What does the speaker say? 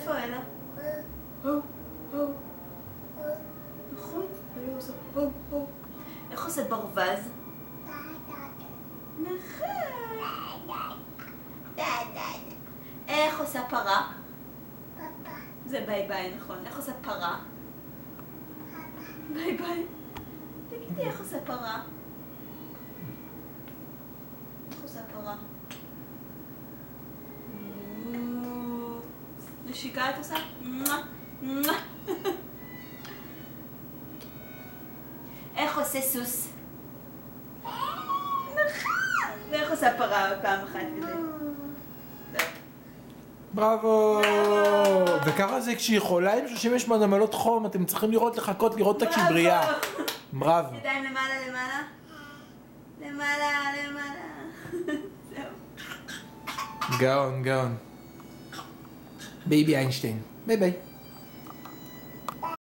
איפה אלה? נכון, אלה עושה איך עושה ברווז? נכון. איך עושה פרה? זה ביי ביי, נכון. איך עושה פרה? ביי ביי. תגידי, איך עושה פרה? איך עושה פרה? נשיקה את עושה? איך עושה סוס? נכון. ואיך עושה פרה פעם אחת כזה? בראבו! וככה זה כשהיא חולה עם 38 מעלות חום, אתם צריכים לחכות לראות אותה כשהיא בריאה. בראבו. ידיים למעלה למעלה. למעלה למעלה. זהו. גאון. בייבי איינשטיין. ביי ביי.